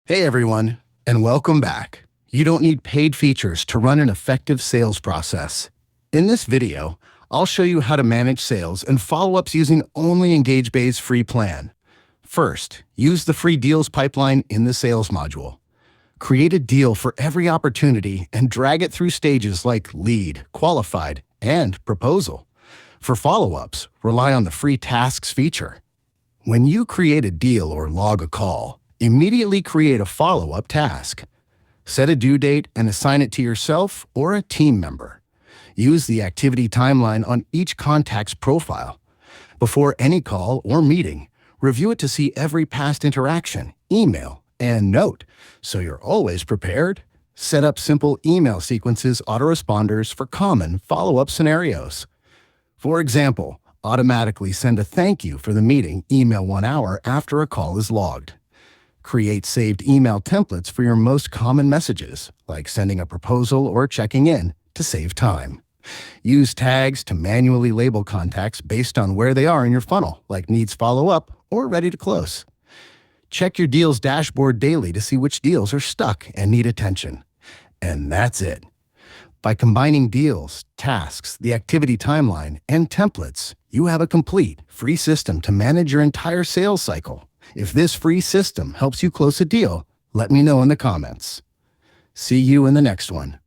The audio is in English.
Hey everyone, and welcome back. You don't need paid features to run an effective sales process. In this video, I'll show you how to manage sales and follow-ups using only EngageBay's free plan. First, use the free deals pipeline in the sales module. Create a deal for every opportunity and drag it through stages like lead, qualified, and proposal. For follow-ups, rely on the free tasks feature. When you create a deal or log a call, immediately create a follow-up task. Set a due date and assign it to yourself or a team member. Use the activity timeline on each contact's profile. Before any call or meeting, review it to see every past interaction, email, and note, so you're always prepared. Set up simple email sequences autoresponders for common follow-up scenarios. For example, automatically send a thank you for the meeting email 1 hour after a call is logged. Create saved email templates for your most common messages, like sending a proposal or checking in, to save time. Use tags to manually label contacts based on where they are in your funnel, like needs follow-up or ready to close. Check your deals dashboard daily to see which deals are stuck and need attention. And that's it. By combining deals, tasks, the activity timeline, and templates, you have a complete, free system to manage your entire sales cycle. If this free system helps you close a deal, let me know in the comments. See you in the next one.